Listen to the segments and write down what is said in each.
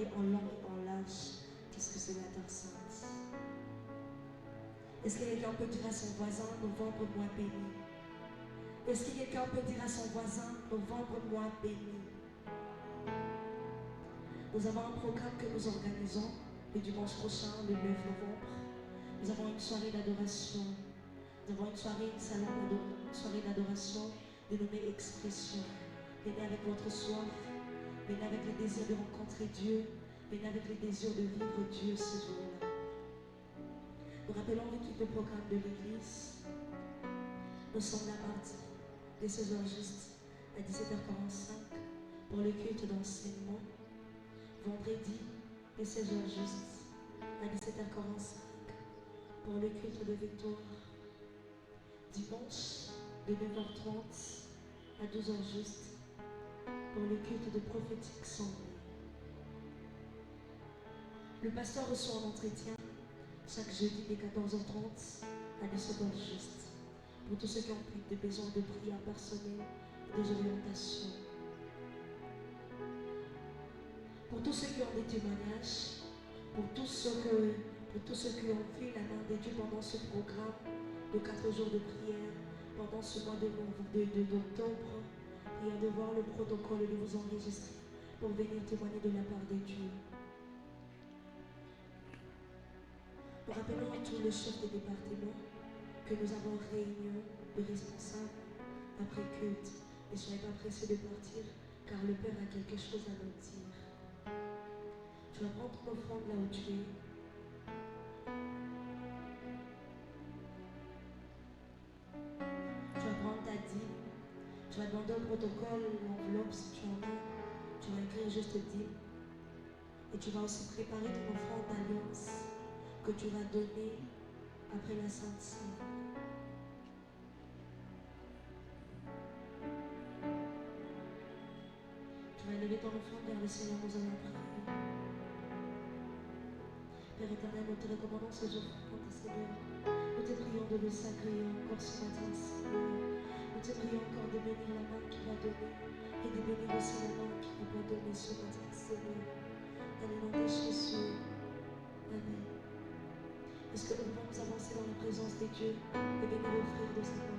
parler en long et en large. Qu'est-ce que c'est la terre sainte? Est-ce que quelqu'un peut dire à son voisin, novembre-mois béni? Est-ce que quelqu'un peut dire à son voisin, novembre-mois béni? Nous avons un programme que nous organisons le dimanche prochain, le 9 novembre. Nous avons une soirée d'adoration. Nous avons une soirée d'adoration dénommée Expression. Venez avec votre soif, venez avec le désir de rencontrer Dieu, venez avec le désir de vivre Dieu ce jour-là. Nous rappelons l'équipe de programme de l'Église. Nous sommes là mardi, dès 16h juste à 17h45 pour le culte d'enseignement. Vendredi, dès 16h juste à 17h45 pour le culte de victoire. Dimanche, de 9h30 à 12h juste pour le culte de prophétique santé. Le pasteur reçoit un entretien chaque jeudi dès 14h30 à 17h juste pour tous ceux qui ont des besoins de prière personnelle et des orientations. Pour tous ceux qui ont des témoignages, pour tous ceux qui ont vu la main de Dieu pendant ce programme de 4 jours de prière, pendant ce mois d'octobre, et de voir le protocole et de vous enregistrer pour venir témoigner de la part de Dieu. Nous rappelons à tous les chefs de département que nous avons réunion de responsables après culte. Ne soyez pas pressés de partir car le Père a quelque chose à nous dire. Tu vas prendre ton offrande là où tu es. Tu vas prendre ta dîme. Tu vas demander au protocole l'enveloppe si tu en as. Tu vas écrire juste dîme. Et tu vas aussi préparer ton offrande d'alliance que tu vas donner après la Sainte Seine. Tu vas lever ton offrande vers le Seigneur, nous allons prier. Père éternel, nous te recommandons ce jour, Seigneur. Nous te prions de le sacrer encore ce matin, Seigneur. Nous te prions encore de bénir la main qui va donner et de bénir aussi la main qui va donner ce matin, Seigneur. Dans le nom de Jésus. Amen. Est-ce que nous pouvons nous avancer dans la présence de Dieu et venir offrir de sa part?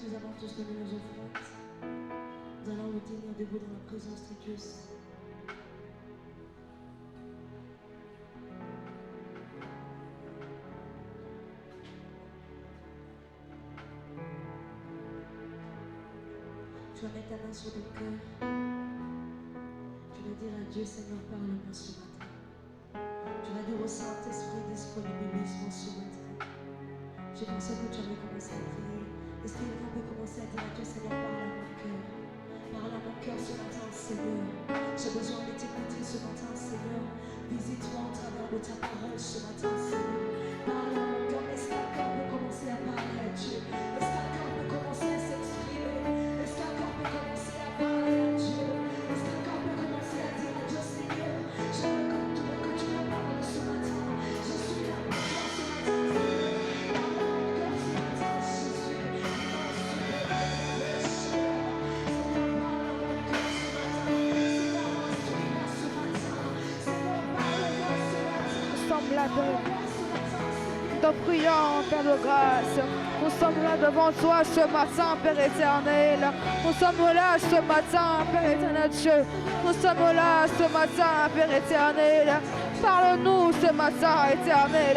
Nous avons tous donné nos offrandes. Nous allons nous tenir debout dans la présence de Dieu. Tu vas mettre ta main sur ton cœur. Tu vas dire à Dieu, Seigneur, parle-moi ce matin. Tu vas dire au Saint-Esprit, disponibilisme ce matin. Je pensais que tu avais commencé à prier. Est-ce que quelqu'un peut commencer à dire à Dieu, Seigneur, parle à mon cœur. Parle à mon cœur ce matin, Seigneur. J'ai besoin de t'écouter ce matin, Seigneur. Visite-moi au travers de ta parole ce matin, Seigneur. Parle à mon cœur. Est-ce qu'un cœur peut commencer à parler à Dieu? Est-ce qu'un cœur peut commencer à s'exprimer? Est-ce qu'un cœur peut commencer à parler à Dieu? Est-ce qu'un cœur peut commencer à dire à Dieu, Seigneur, je veux comme toi que tu me parles ce matin. Je suis là pour toi ce matin. Nous prions, Père de grâce. Nous sommes là devant toi ce matin, Père éternel. Nous sommes là ce matin, Père éternel Dieu. Nous sommes là ce matin, Père éternel. Parle-nous ce matin, éternel.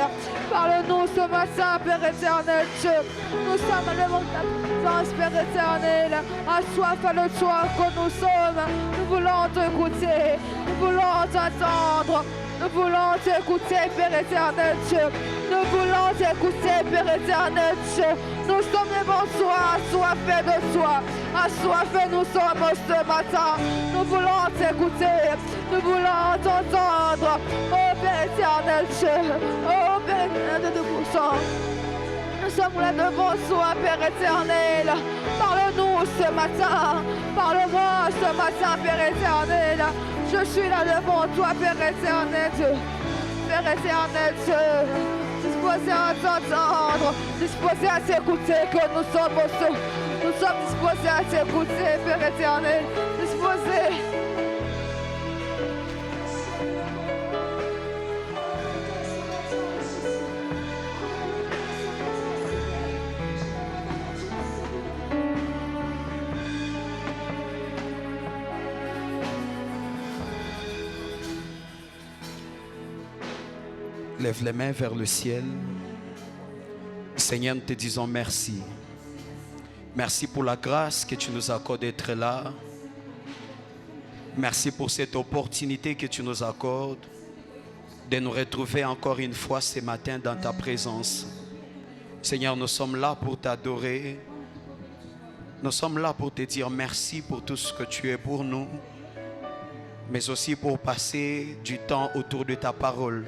Parle-nous ce matin, Père éternel Dieu. Nous sommes devant ta présence, Père éternel. Assoiffés de toi que nous sommes. Nous voulons t'écouter. Nous voulons t'attendre. Nous voulons t'écouter, Père éternel Dieu. Nous voulons t'écouter, Père éternel Dieu. Nous sommes devant toi, assoiffés de toi. Assoiffés nous sommes ce matin. Nous voulons t'écouter. Nous voulons t'entendre. Oh Père éternel Dieu. Oh Père éternel de nous sommes. Nous sommes là devant toi, Père éternel. Parle-nous ce matin. Parle-moi ce matin, Père éternel. Je suis là devant toi, Père éternel Dieu. Père éternel Dieu. Disposé à t'entendre. Disposé à t'écouter que nous sommes disposés à t'écouter, Père éternel. Disposés. Lève les mains vers le ciel. Seigneur, nous te disons merci. Merci pour la grâce que tu nous accordes d'être là. Merci pour cette opportunité que tu nous accordes de nous retrouver encore une fois ce matin dans ta présence. Seigneur, nous sommes là pour t'adorer. Nous sommes là pour te dire merci pour tout ce que tu es pour nous, mais aussi pour passer du temps autour de ta parole,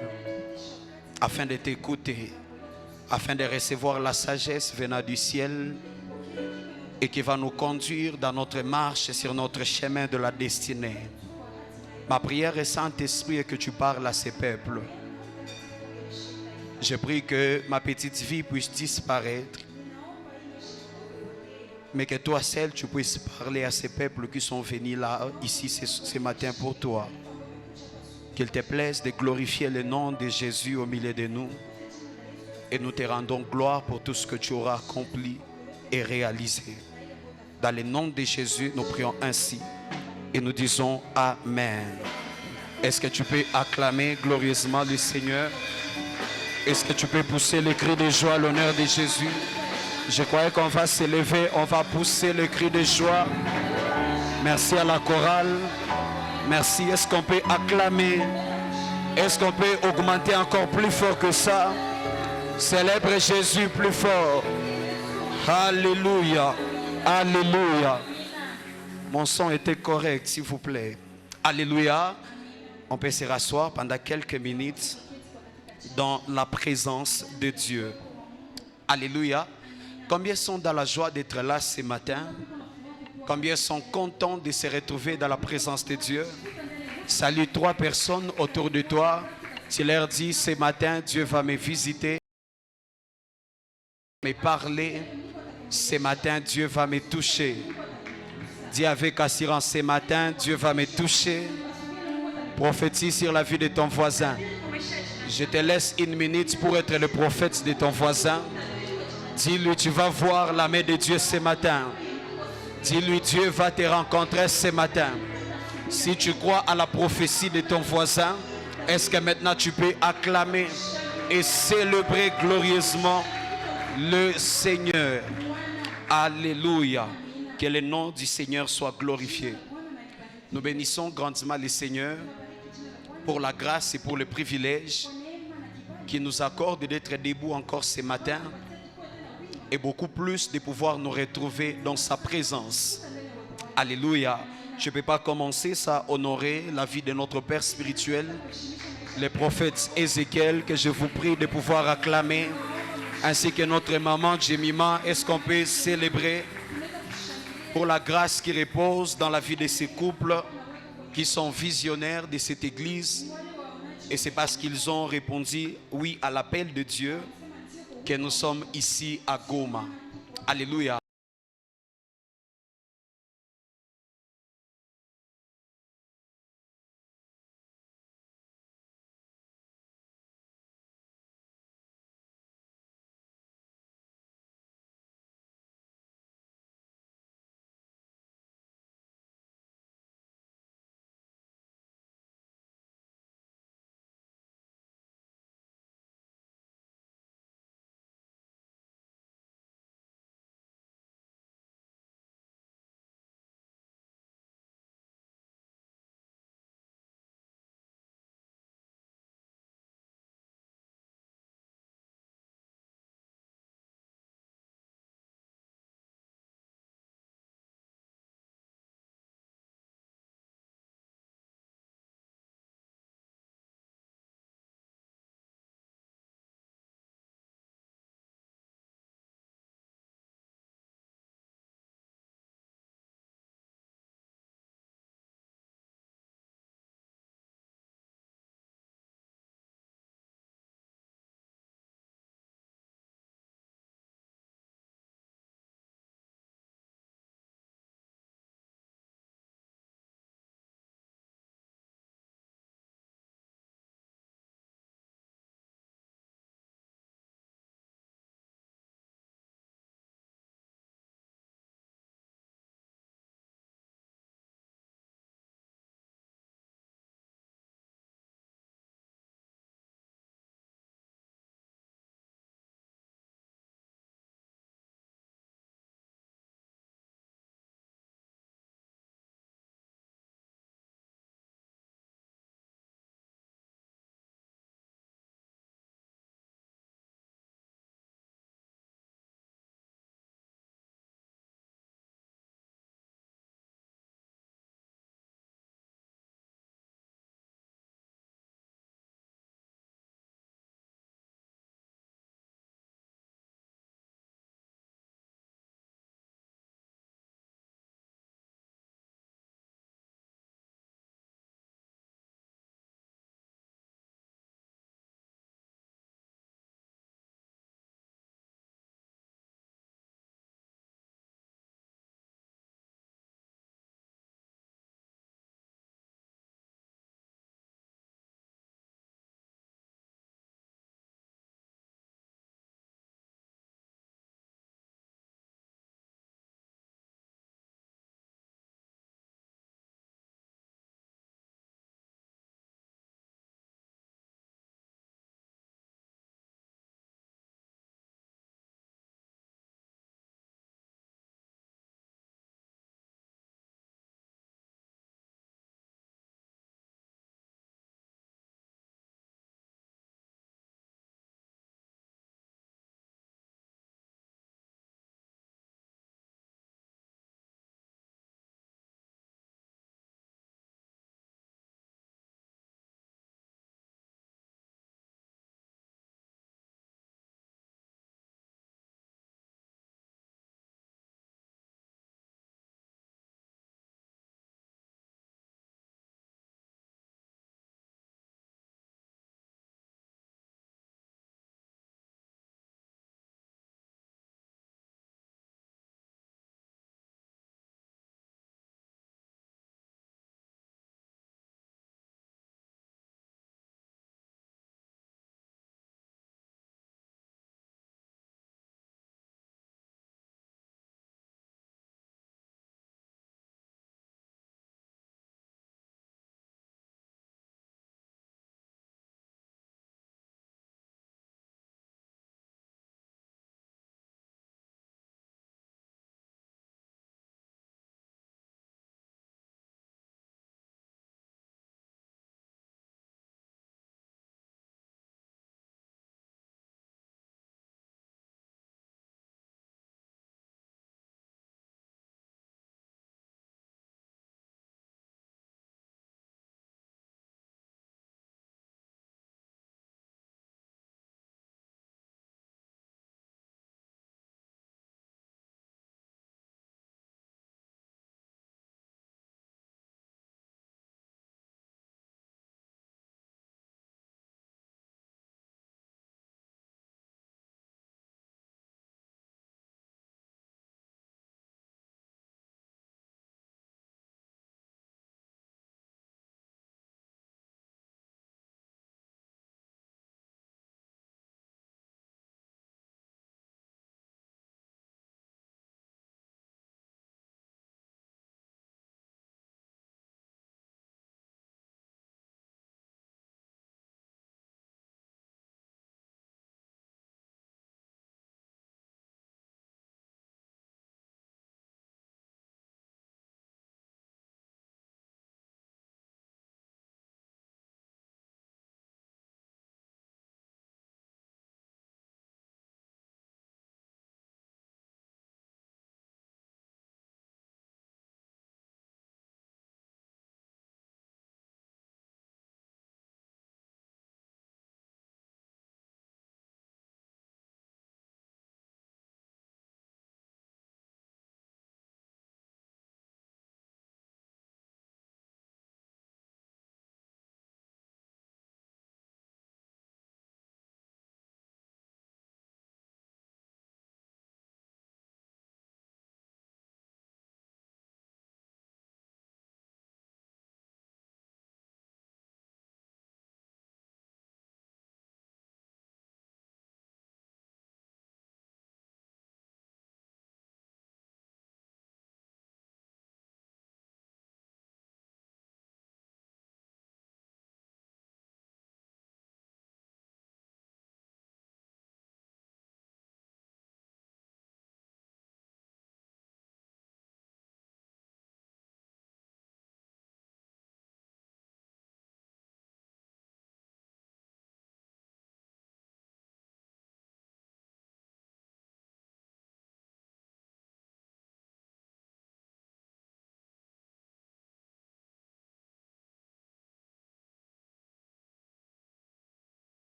afin de t'écouter, afin de recevoir la sagesse venant du ciel et qui va nous conduire dans notre marche sur notre chemin de la destinée. Ma prière est, Saint-Esprit, que tu parles à ces peuples. Je prie que ma petite vie puisse disparaître, mais que toi seul tu puisses parler à ces peuples qui sont venus là, ici ce matin pour toi. Qu'il te plaise de glorifier le nom de Jésus au milieu de nous. Et nous te rendons gloire pour tout ce que tu auras accompli et réalisé. Dans le nom de Jésus, nous prions ainsi. Et nous disons Amen. Est-ce que tu peux acclamer glorieusement le Seigneur? Est-ce que tu peux pousser le cri de joie à l'honneur de Jésus? Je croyais qu'on va s'élever, on va pousser le cri de joie. Merci à la chorale. Merci. Est-ce qu'on peut acclamer? Est-ce qu'on peut augmenter encore plus fort que ça? Célèbre Jésus plus fort. Alléluia. Alléluia. Mon son était correct, s'il vous plaît. Alléluia. On peut se rasseoir pendant quelques minutes dans la présence de Dieu. Alléluia. Combien sont dans la joie d'être là ce matin? Combien sont contents de se retrouver dans la présence de Dieu? Salue 3 personnes autour de toi. Tu leur dis, ce matin, Dieu va me visiter, me parler. Ce matin, Dieu va me toucher. Dis avec assurance, ce matin, Dieu va me toucher. Prophétise sur la vie de ton voisin. Je te laisse une minute pour être le prophète de ton voisin. Dis-lui, tu vas voir la main de Dieu ce matin. Dis-lui, Dieu va te rencontrer ce matin. Si tu crois à la prophétie de ton voisin, est-ce que maintenant tu peux acclamer et célébrer glorieusement le Seigneur? Alléluia. Que le nom du Seigneur soit glorifié. Nous bénissons grandement le Seigneur pour la grâce et pour le privilège qu'il nous accorde d'être debout encore ce matin et beaucoup plus de pouvoir nous retrouver dans sa présence. Alléluia. Je ne peux pas commencer sans honorer la vie de notre Père spirituel, le prophète Ézéchiel, que je vous prie de pouvoir acclamer, ainsi que notre maman Jemima. Est-ce qu'on peut célébrer pour la grâce qui repose dans la vie de ces couples qui sont visionnaires de cette église? Et c'est parce qu'ils ont répondu oui à l'appel de Dieu que nous sommes ici à Goma. Alléluia.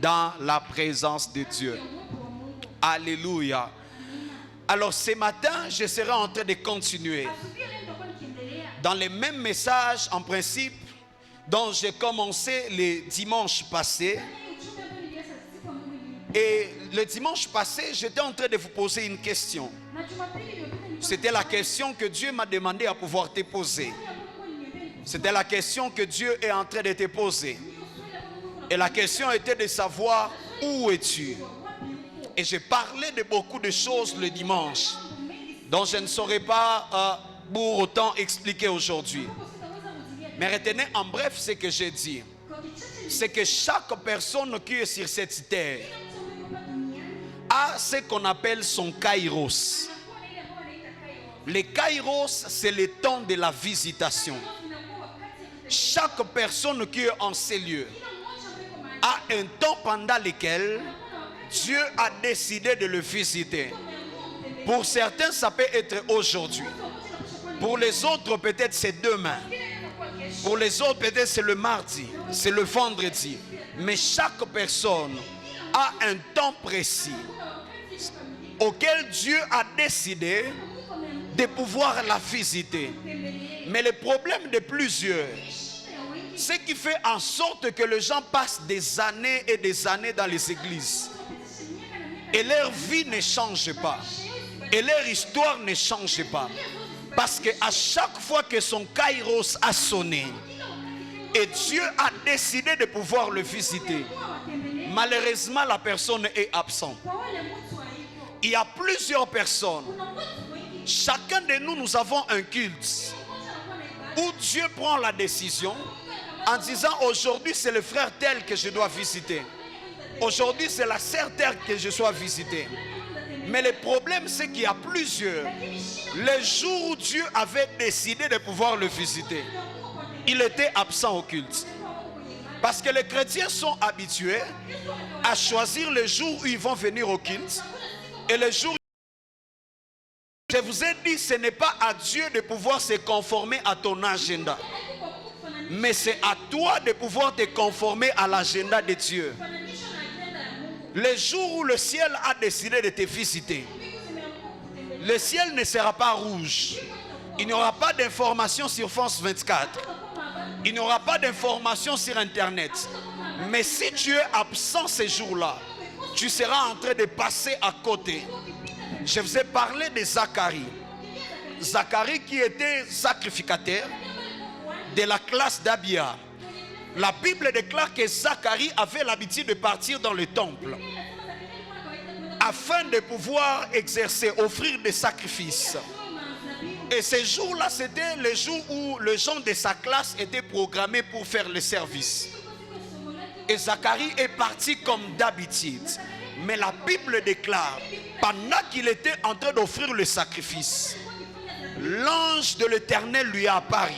dans la présence de Dieu. Alléluia. Alors ce matin, je serai en train de continuer dans les mêmes messages en principe dont j'ai commencé les dimanches passés. Et le dimanche passé, j'étais en train de vous poser une question. C'était la question que Dieu m'a demandé à pouvoir te poser. C'était la question que Dieu est en train de te poser. Et la question était de savoir où es-tu. Et j'ai parlé de beaucoup de choses le dimanche, dont je ne saurais pas pour autant expliquer aujourd'hui. Mais retenez en bref ce que j'ai dit. C'est que chaque personne qui est sur cette terre a ce qu'on appelle son kairos. Le kairos, c'est le temps de la visitation. Chaque personne qui est en ces lieux a un temps pendant lequel Dieu a décidé de le visiter. Pour certains, ça peut être aujourd'hui. Pour les autres, peut-être c'est demain. Pour les autres, peut-être c'est le mardi, c'est le vendredi. Mais chaque personne a un temps précis auquel Dieu a décidé de pouvoir la visiter. Mais le problème de plusieurs, ce qui fait en sorte que les gens passent des années et des années dans les églises et leur vie ne change pas et leur histoire ne change pas, parce qu'à chaque fois que son kairos a sonné et Dieu a décidé de pouvoir le visiter, malheureusement la personne est absente. Il y a plusieurs personnes. Chacun de nous, nous avons un culte où Dieu prend la décision en disant aujourd'hui c'est le frère tel que je dois visiter. Aujourd'hui c'est la sœur telle que je dois visiter. Mais le problème c'est qu'il y a plusieurs. Le jour où Dieu avait décidé de pouvoir le visiter, il était absent au culte. Parce que les chrétiens sont habitués à choisir le jour où ils vont venir au culte. Et le jour, je vous ai dit, ce n'est pas à Dieu de pouvoir se conformer à ton agenda. Mais c'est à toi de pouvoir te conformer à l'agenda de Dieu. Le jour où le ciel a décidé de te visiter, le ciel ne sera pas rouge. Il n'y aura pas d'informations sur France 24. Il n'y aura pas d'informations sur Internet. Mais si tu es absent ces jours-là, tu seras en train de passer à côté. Je vous ai parlé de Zacharie. Zacharie qui était sacrificateur de la classe d'Abia. La Bible déclare que Zacharie avait l'habitude de partir dans le temple afin de pouvoir exercer, offrir des sacrifices. Et ces jours-là, c'était les jours où les gens de sa classe étaient programmés pour faire le service. Et Zacharie est parti comme d'habitude. Mais la Bible déclare, pendant qu'il était en train d'offrir le sacrifice, l'ange de l'Éternel lui a apparu.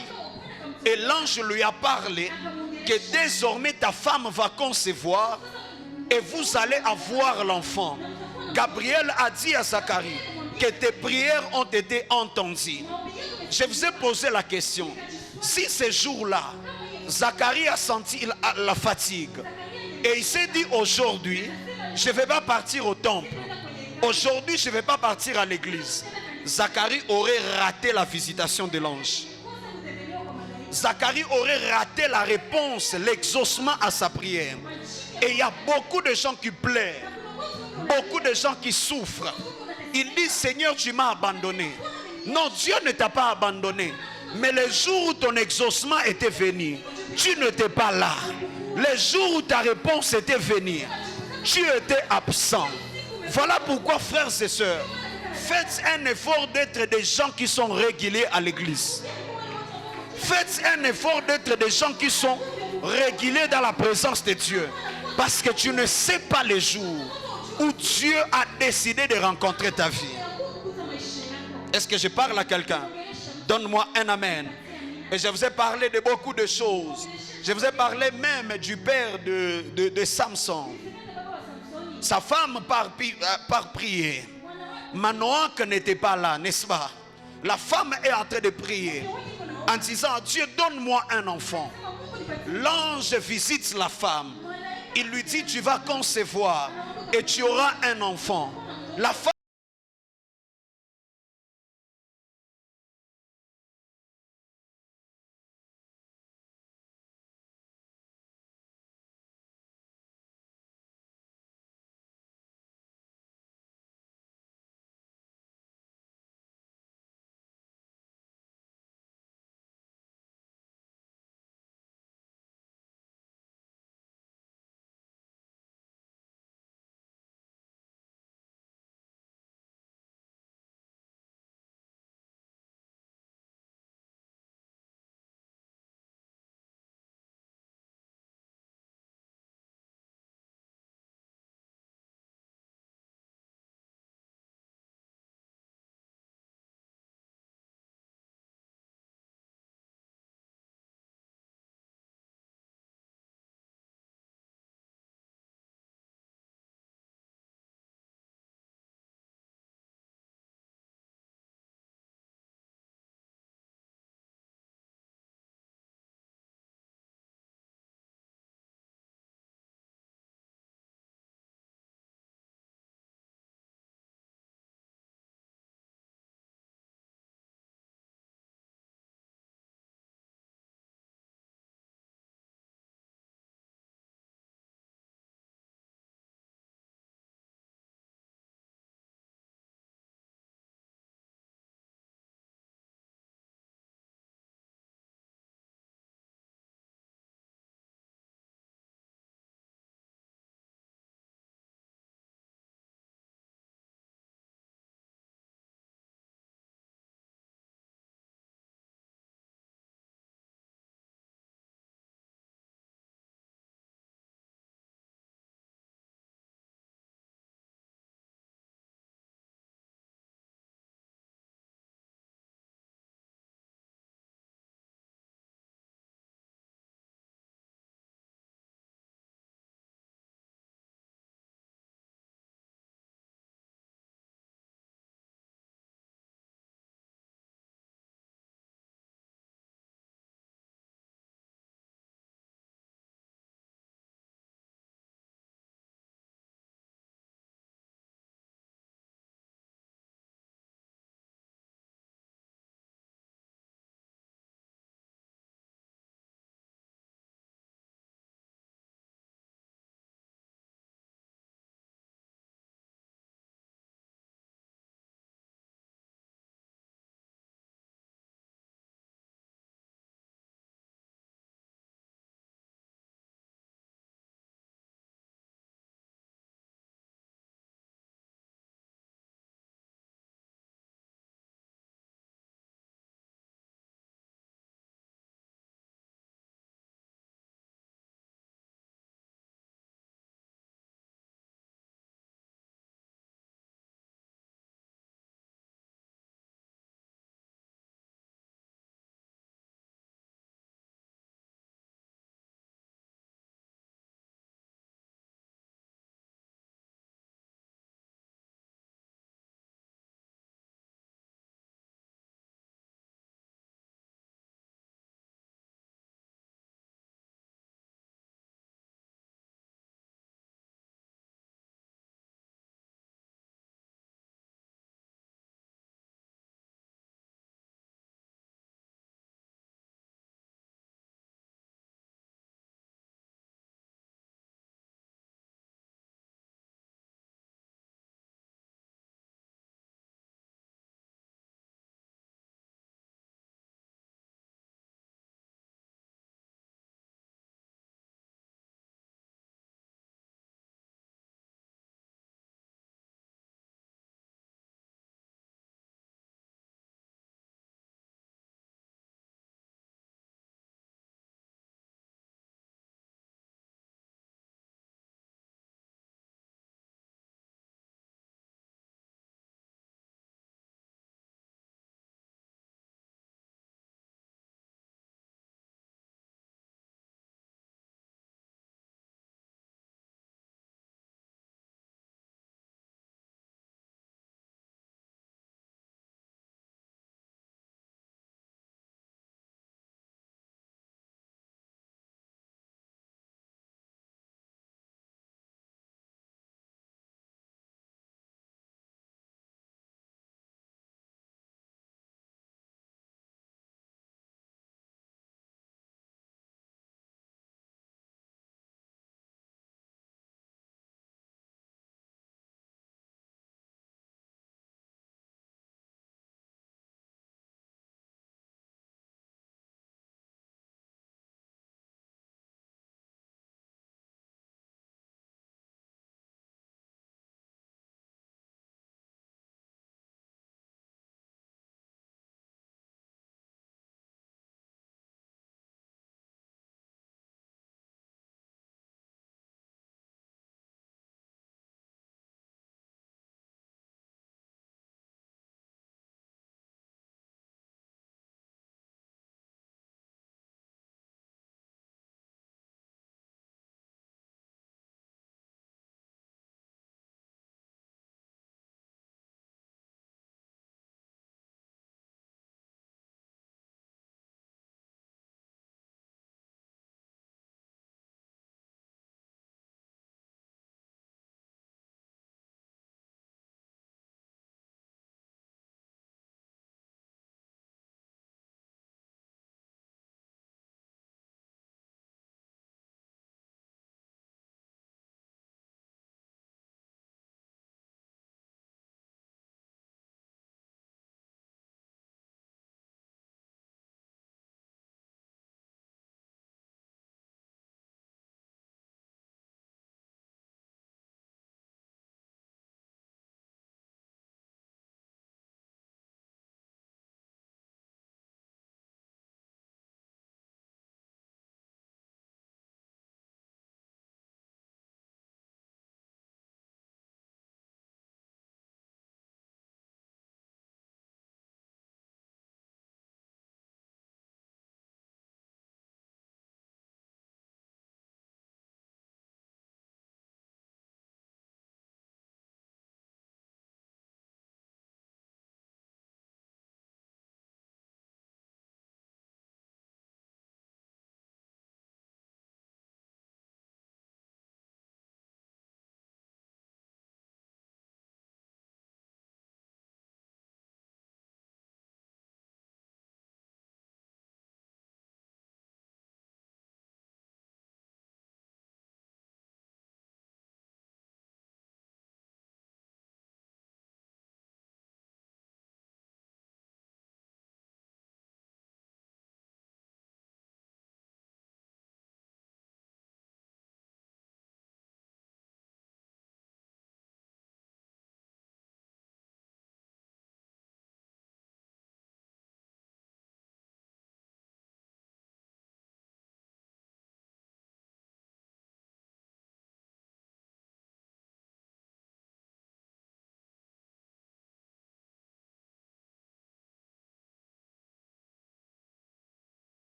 Et l'ange lui a parlé que désormais ta femme va concevoir et vous allez avoir l'enfant. Gabriel a dit à Zacharie que tes prières ont été entendues. Je vous ai posé la question. Si ce jour-là, Zacharie a senti la fatigue et il s'est dit aujourd'hui, je ne vais pas partir au temple. Aujourd'hui, je ne vais pas partir à l'église. Zacharie aurait raté la visitation de l'ange. Zacharie aurait raté la réponse, l'exaucement à sa prière. Et il y a beaucoup de gens qui pleurent, beaucoup de gens qui souffrent. Ils disent, Seigneur, tu m'as abandonné. Non, Dieu ne t'a pas abandonné. Mais le jour où ton exaucement était venu, tu n'étais pas là. Le jour où ta réponse était venue, tu étais absent. Voilà pourquoi, frères et sœurs, faites un effort d'être des gens qui sont réguliers à l'église. Faites un effort d'être des gens qui sont réguliers dans la présence de Dieu. Parce que tu ne sais pas les jours où Dieu a décidé de rencontrer ta vie. Est-ce que je parle à quelqu'un? Donne-moi un amen. Et je vous ai parlé de beaucoup de choses. Je vous ai parlé même du père de Samson. Sa femme par prier. Manoach n'était pas là, n'est-ce pas? La femme est en train de prier en disant, Dieu, donne-moi un enfant. L'ange visite la femme il lui dit, tu vas concevoir et tu auras un enfant. La femme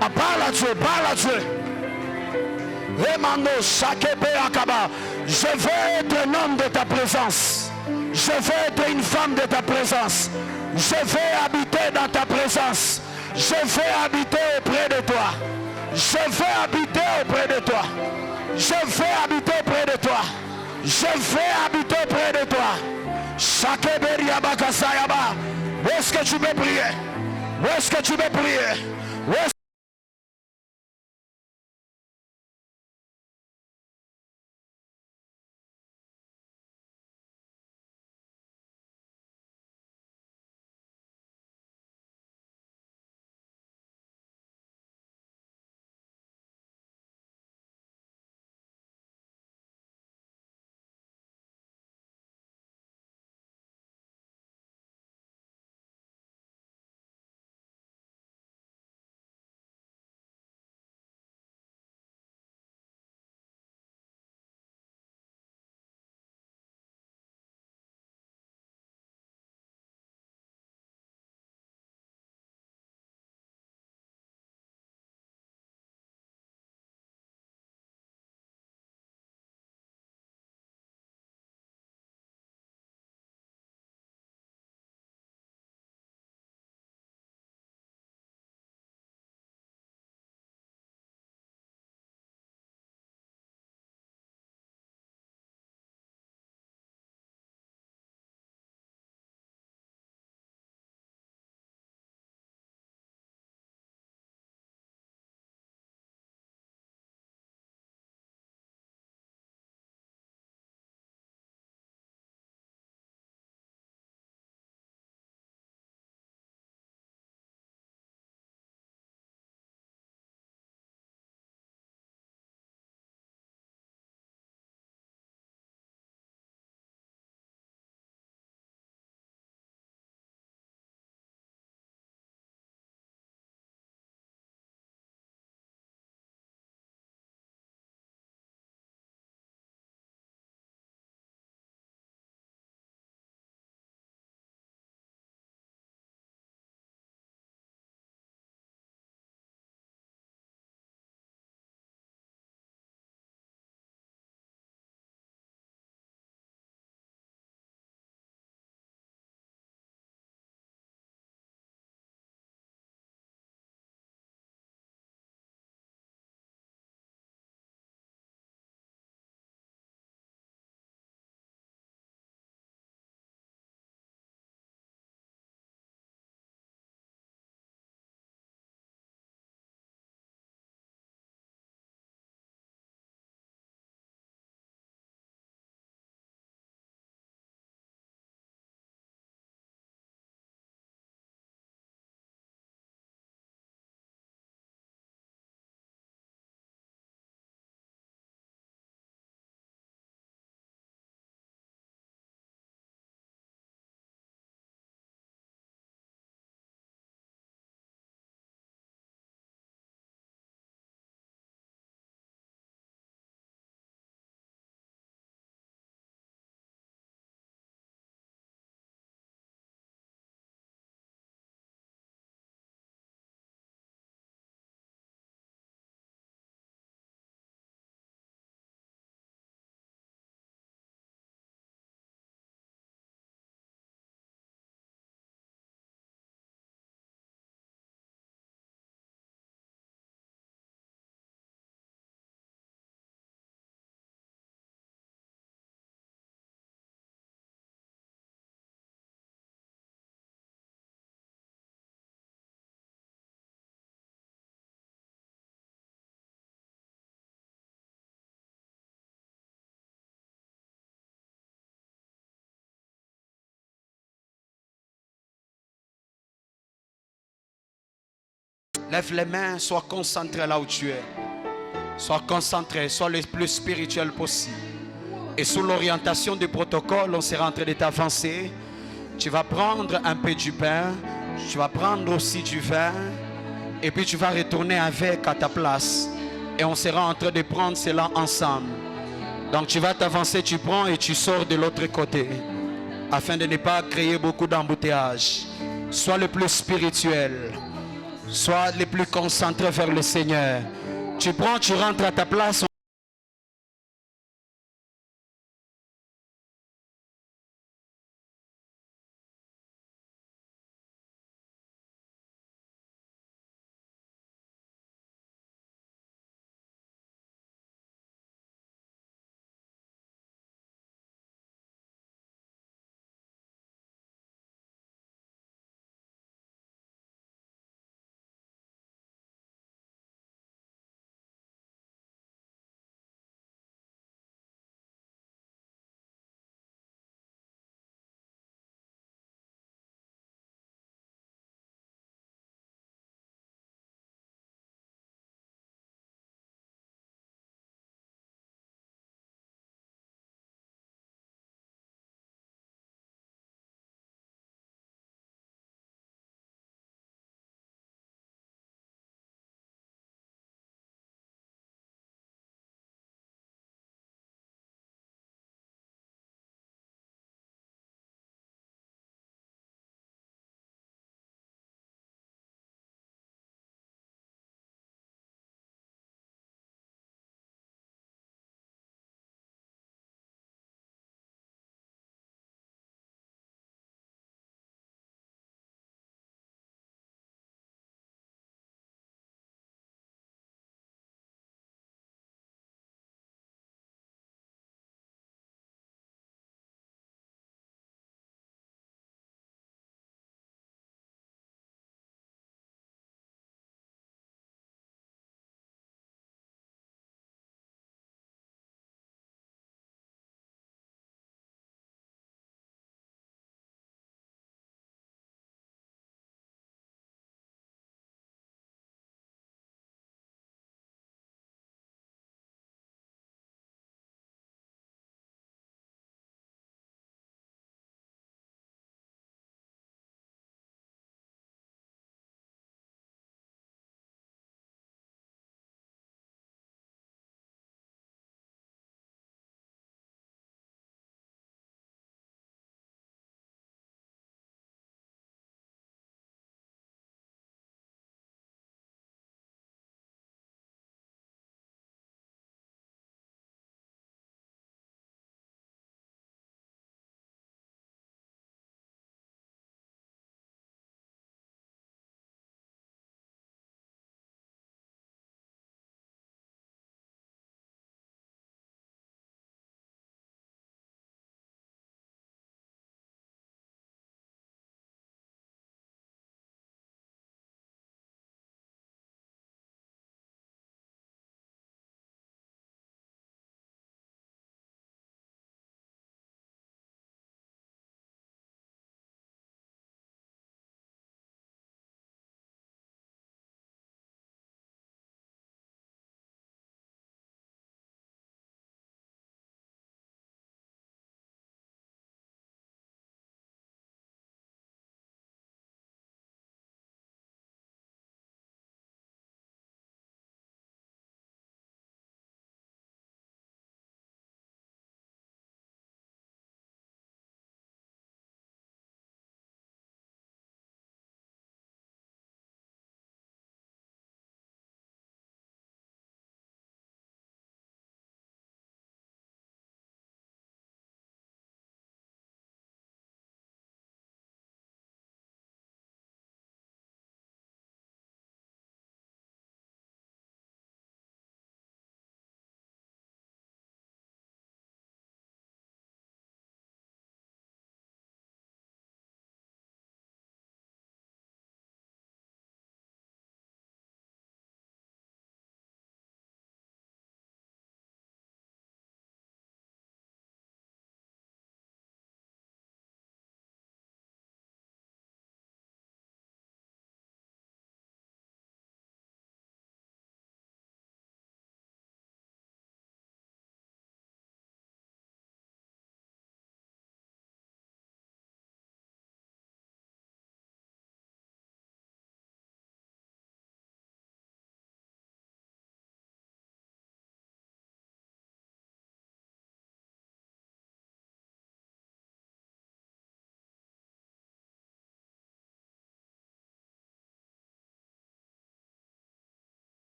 Parle à Dieu, parle à Dieu. Remando, Sakebe Akaba. Je veux être un homme de ta présence. Je veux être une femme de ta présence. Je veux habiter dans ta présence. Je veux habiter auprès de toi. Je veux habiter auprès de toi. Je veux habiter auprès de toi. Je veux habiter auprès de toi. Sakebe Yabakasayaba. Où est-ce que tu peux prier? Où est-ce que tu peux prier? Où est-ce Lève les mains, sois concentré là où tu es. Sois concentré, sois le plus spirituel possible. Et sous l'orientation du protocole, on sera en train de t'avancer. Tu vas prendre un peu du pain, tu vas prendre aussi du vin, et puis tu vas retourner avec à ta place. Et on sera en train de prendre cela ensemble. Donc tu vas t'avancer, tu prends et tu sors de l'autre côté, afin de ne pas créer beaucoup d'embouteillages. Sois le plus spirituel. Sois les plus concentrés vers le Seigneur. Tu prends, tu rentres à ta place.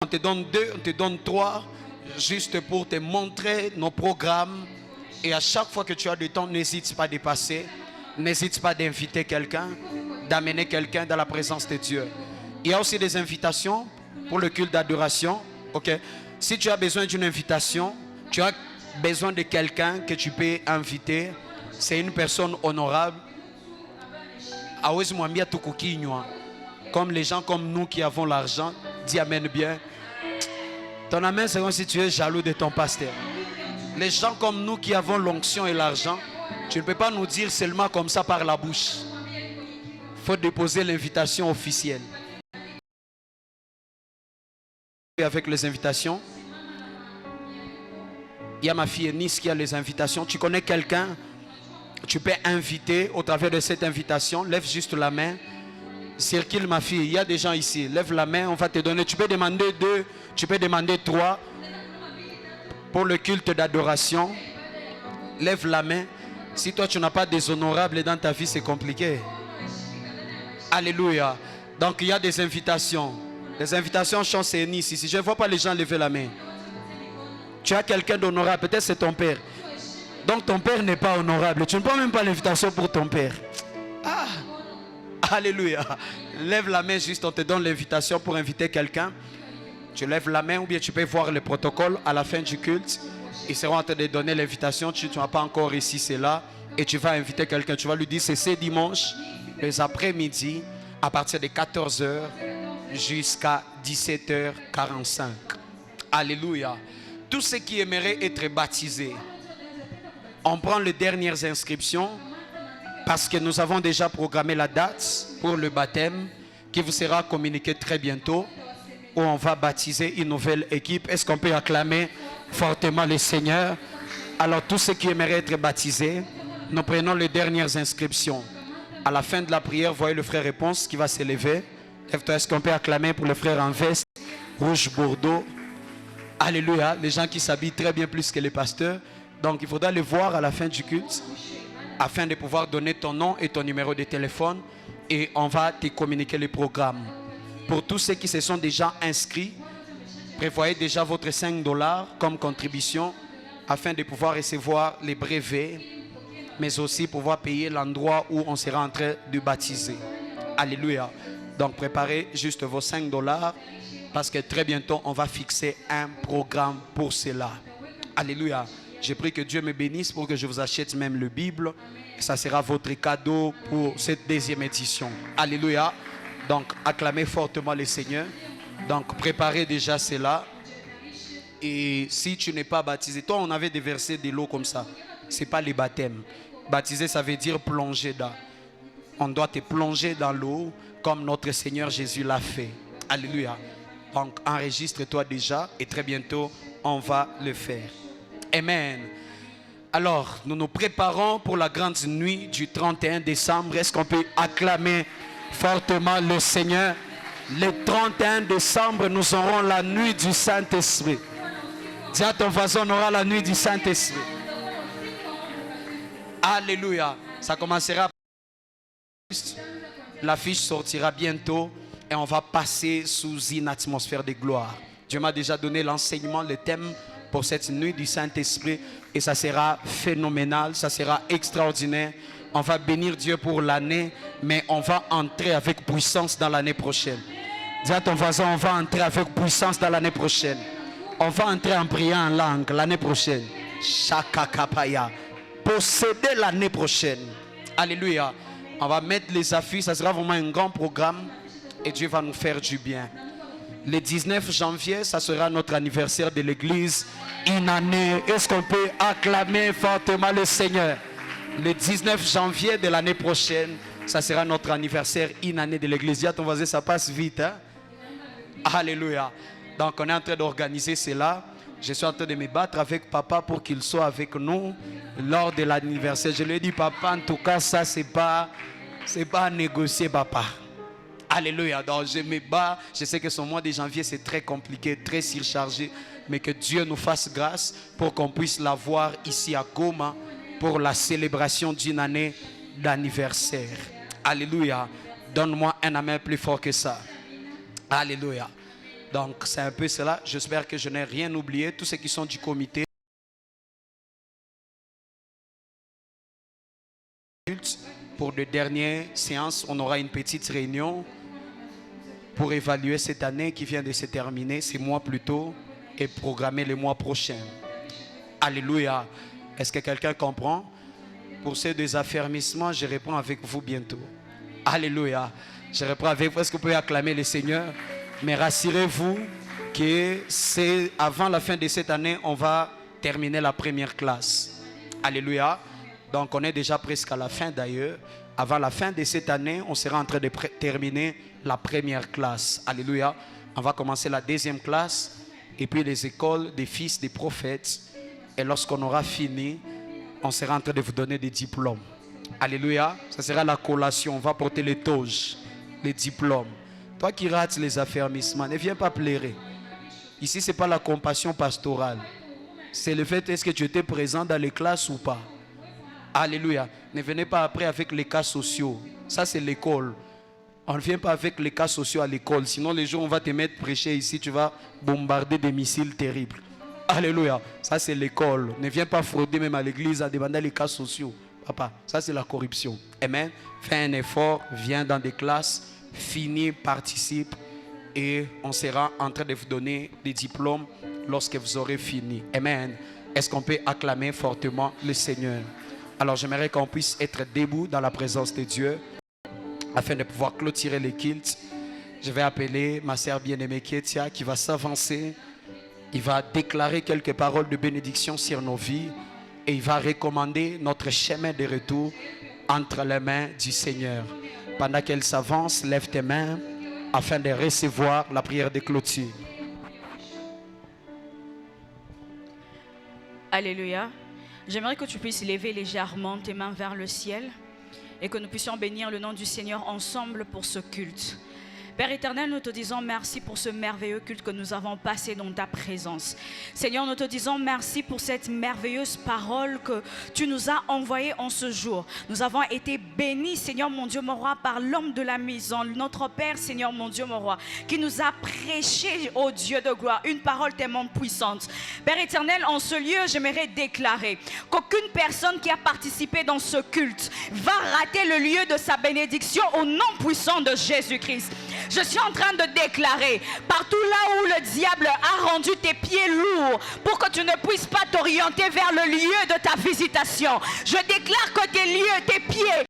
te donne 2, on te donne 3, juste pour te montrer nos programmes. Et à chaque fois que tu as du temps, n'hésite pas à dépasser. N'hésite pas d'inviter quelqu'un, d'amener quelqu'un dans la présence de Dieu. Il y a aussi des invitations pour le culte d'adoration. Ok? Si tu as besoin d'une invitation, tu as besoin de quelqu'un que tu peux inviter. C'est une personne honorable. Comme les gens comme nous qui avons l'argent, dis amen bien. Ton amen, c'est comme si tu es jaloux de ton pasteur. Les gens comme nous qui avons l'onction et l'argent, tu ne peux pas nous dire seulement comme ça par la bouche. Il faut déposer l'invitation officielle. Avec les invitations, il y a ma fille Nice qui a les invitations. Tu connais quelqu'un, tu peux inviter au travers de cette invitation. Lève juste la main. Circule ma fille, il y a des gens ici. Lève la main, on va te donner. Tu peux demander 2, tu peux demander 3 pour le culte d'adoration. Lève la main. Si toi tu n'as pas des honorables dans ta vie, c'est compliqué. Alléluia. Donc il y a des invitations. Les invitations chantent, c'est Nice ici. Je ne vois pas les gens lever la main. Tu as quelqu'un d'honorable, peut-être c'est ton père. Donc ton père n'est pas honorable. Tu ne prends même pas l'invitation pour ton père. Ah, alléluia. Lève la main juste, on te donne l'invitation pour inviter quelqu'un. Tu lèves la main ou bien tu peux voir le protocole à la fin du culte. Ils seront en train de donner l'invitation. Tu n'as pas encore ici, c'est là. Et tu vas inviter quelqu'un. Tu vas lui dire c'est ce dimanche, les après-midi, à partir de 14h jusqu'à 17h45. Alléluia. Tous ceux qui aimeraient être baptisés, on prend les dernières inscriptions parce que nous avons déjà programmé la date pour le baptême qui vous sera communiquée très bientôt, où on va baptiser une nouvelle équipe. Est-ce qu'on peut acclamer fortement le Seigneur? Alors tous ceux qui aimeraient être baptisés, nous prenons les dernières inscriptions. À la fin de la prière, voyez le frère Réponse qui va s'élever. Est-ce qu'on peut acclamer pour le frère en veste rouge bordeaux? Alléluia. Les gens qui s'habillent très bien plus que les pasteurs. Donc il faudra les voir à la fin du culte afin de pouvoir donner ton nom et ton numéro de téléphone et on va te communiquer les programmes. Pour tous ceux qui se sont déjà inscrits, prévoyez déjà votre 5 $ comme contribution afin de pouvoir recevoir les brevets, mais aussi pouvoir payer l'endroit où on sera en train de baptiser. Alléluia. Donc préparez juste vos 5 $ parce que très bientôt on va fixer un programme pour cela. Alléluia. J'ai pris que Dieu me bénisse pour que je vous achète même le Bible. Et ça sera votre cadeau pour cette deuxième édition. Alléluia. Donc acclamez fortement le Seigneur. Donc préparez déjà cela. Et si tu n'es pas baptisé, toi on avait déversé de l'eau comme ça. Ce n'est pas les baptêmes. Baptiser ça veut dire plonger dans. On doit te plonger dans l'eau comme notre Seigneur Jésus l'a fait. Alléluia. Donc enregistre-toi déjà et très bientôt on va le faire. Amen. Alors nous nous préparons pour la grande nuit du 31 décembre. Est-ce qu'on peut acclamer fortement le Seigneur? Le 31 décembre nous aurons la nuit du Saint-Esprit. Dis à ton voisin, on aura la nuit du Saint-Esprit. Alléluia. Ça commencera. L'affiche sortira bientôt et on va passer sous une atmosphère de gloire. Dieu m'a déjà donné l'enseignement, le thème pour cette nuit du Saint-Esprit et ça sera phénoménal, ça sera extraordinaire. On va bénir Dieu pour l'année, mais on va entrer avec puissance dans l'année prochaine. Dis à ton voisin, on va entrer avec puissance dans l'année prochaine. On va entrer en priant en langue l'année prochaine. Shakakapaya. Posséder l'année prochaine. Alléluia. On va mettre les affiches, ça sera vraiment un grand programme et Dieu va nous faire du bien. Le 19 janvier, ça sera notre anniversaire de l'église. Une année. Est-ce qu'on peut acclamer fortement le Seigneur? Le 19 janvier de l'année prochaine, ça sera notre anniversaire, une année de l'église. Dis à ton voisin, ça passe vite. Hein? Alléluia. Donc on est en train d'organiser cela. Je suis en train de me battre avec papa pour qu'il soit avec nous lors de l'anniversaire. Je lui ai dit, papa, en tout cas, ça, c'est pas à négocier, papa. Alléluia. Donc je me bats. Je sais que ce mois de janvier, c'est très compliqué, très surchargé. Mais que Dieu nous fasse grâce pour qu'on puisse l'avoir ici à Goma pour la célébration d'une année d'anniversaire. Alléluia. Donne-moi un amen plus fort que ça. Alléluia. Donc c'est un peu cela. J'espère que je n'ai rien oublié. Tous ceux qui sont du comité. Pour les dernières séances, on aura une petite réunion pour évaluer cette année qui vient de se terminer, ces mois plus tôt, et programmer les mois prochains. Alléluia. Est-ce que quelqu'un comprend? Pour ces deux affermissements, je reprends avec vous bientôt. Alléluia. Je reprends avec vous. Est-ce que vous pouvez acclamer le Seigneur? Mais rassurez-vous que c'est avant la fin de cette année, on va terminer la première classe. Alléluia. Donc on est déjà presque à la fin d'ailleurs. Avant la fin de cette année, on sera en train de terminer la première classe. Alléluia. On va commencer la deuxième classe. Et puis les écoles des fils des prophètes. Et lorsqu'on aura fini, on sera en train de vous donner des diplômes. Alléluia. Ça sera la collation. On va porter les toges, les diplômes. Toi qui rates les affermissements, ne viens pas pleurer. Ici, ce n'est pas la compassion pastorale. C'est le fait, est-ce que tu étais présent dans les classes ou pas? Alléluia. Ne venez pas après avec les cas sociaux. Ça, c'est l'école. On ne vient pas avec les cas sociaux à l'école. Sinon, les jours, on va te mettre prêcher ici. Tu vas bombarder des missiles terribles. Alléluia. Ça, c'est l'école. Ne viens pas frauder même à l'église à demander les cas sociaux. Papa, ça, c'est la corruption. Amen. Fais un effort. Viens dans des classes. Finis, participe. Et on sera en train de vous donner des diplômes lorsque vous aurez fini. Amen. Est-ce qu'on peut acclamer fortement le Seigneur? Alors j'aimerais qu'on puisse être debout dans la présence de Dieu afin de pouvoir clôturer les cultes. Je vais appeler ma sœur bien-aimée Ketia qui va s'avancer. Il va déclarer quelques paroles de bénédiction sur nos vies et il va recommander notre chemin de retour entre les mains du Seigneur. Pendant qu'elle s'avance, lève tes mains afin de recevoir la prière de clôture. Alléluia. J'aimerais que tu puisses lever légèrement tes mains vers le ciel et que nous puissions bénir le nom du Seigneur ensemble pour ce culte. Père éternel, nous te disons merci pour ce merveilleux culte que nous avons passé dans ta présence. Seigneur, nous te disons merci pour cette merveilleuse parole que tu nous as envoyée en ce jour. Nous avons été bénis, Seigneur mon Dieu, mon roi, par l'homme de la maison, notre Père, Seigneur mon Dieu, mon roi, qui nous a prêché, ô Dieu de gloire, une parole tellement puissante. Père éternel, en ce lieu, j'aimerais déclarer qu'aucune personne qui a participé dans ce culte va rater le lieu de sa bénédiction au nom puissant de Jésus-Christ. Je suis en train de déclarer, partout là où le diable a rendu tes pieds lourds pour que tu ne puisses pas t'orienter vers le lieu de ta visitation, je déclare que tes pieds,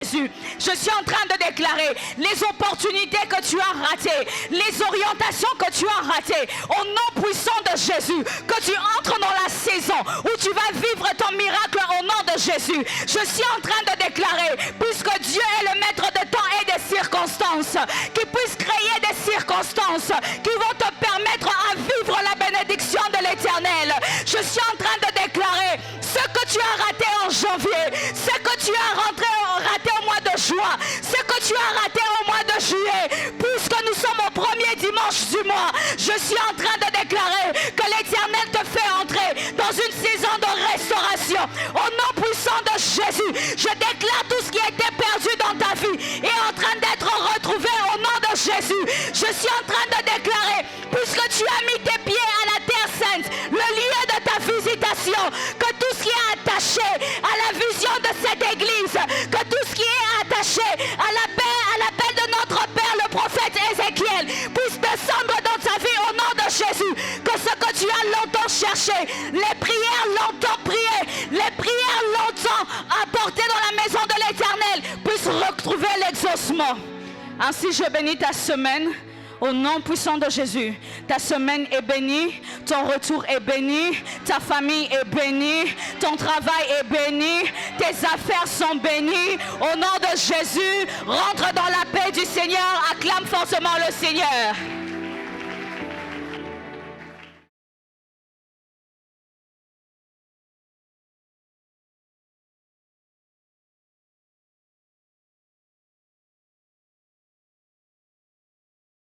je suis en train de déclarer les opportunités que tu as ratées, les orientations que tu as ratées, au nom puissant de Jésus, que tu entres dans la saison où tu vas vivre ton miracle au nom de Jésus. Je suis en train de déclarer, puisque Dieu est le maître de temps et des circonstances, qu'il puisse créer des circonstances qui vont te permettre à vivre la bénédiction de l'Éternel. Je suis en train de déclarer ce que tu as raté en janvier, ce que tu as raté au mois de juin, ce que tu as raté au mois de juillet, puisque nous sommes au premier dimanche du mois, je suis en train de déclarer que l'Éternel te fait entrer dans une saison de restauration. Au nom puissant de Jésus, je déclare tout ce qui était perdu dans ta vie est en train d'être retrouvé au nom de Jésus. Je suis en train de déclarer, puisque tu as mis tes pieds à la terre sainte, le lieu de ta visitation, que tout ce qui est attaché à la vision de cette église, que tout ce qui est attaché à l'appel de notre Père, le prophète Ézéchiel, puisse descendre dans ta vie au nom de Jésus. Que ce que tu as longtemps cherché, les prières longtemps priées, les prières longtemps apportées dans la maison de l'Éternel, puissent retrouver l'exaucement. Ainsi je bénis ta semaine. Au nom puissant de Jésus, ta semaine est bénie, ton retour est béni, ta famille est bénie, ton travail est béni, tes affaires sont bénies. Au nom de Jésus, rentre dans la paix du Seigneur, acclame fortement le Seigneur.